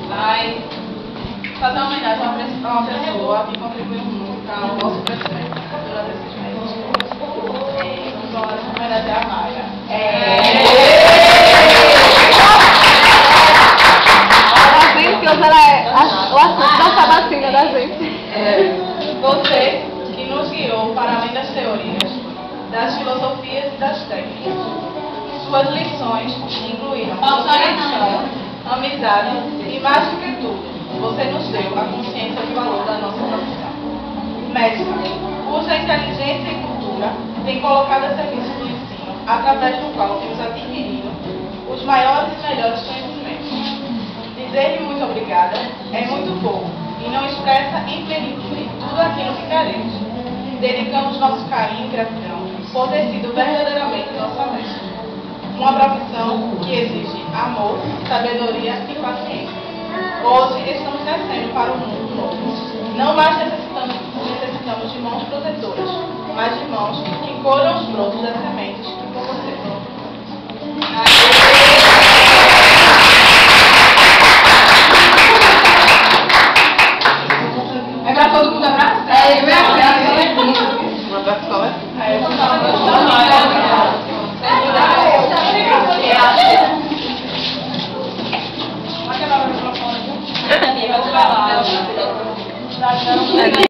Vai fazer uma homenagem a uma pessoa que contribuiu muito para o nosso crescimento durante esses meses. Vamos homenagear a Maia. A gente que hoje ela é o assunto da sabatina da gente. Você que nos guiou para além das teorias, das filosofias e das técnicas. Suas lições incluíram compreensão, amizade e, mais do que tudo, você nos deu a consciência do valor da nossa profissão. Mestra, cuja inteligência e cultura tem colocado a serviço do ensino, através do qual temos adquirido os maiores e melhores conhecimentos. Dizer-lhe muito obrigada é muito pouco e não expressa em plenitude tudo aquilo que queremos. Dedicamos nosso carinho e gratidão por ter sido verdadeiramente nossa mestra. Uma profissão que exige amor, sabedoria e paciência. Hoje estamos descendo para um mundo novo. Não mais necessitamos de mãos protetoras, mas de mãos que colham os brotos das sementes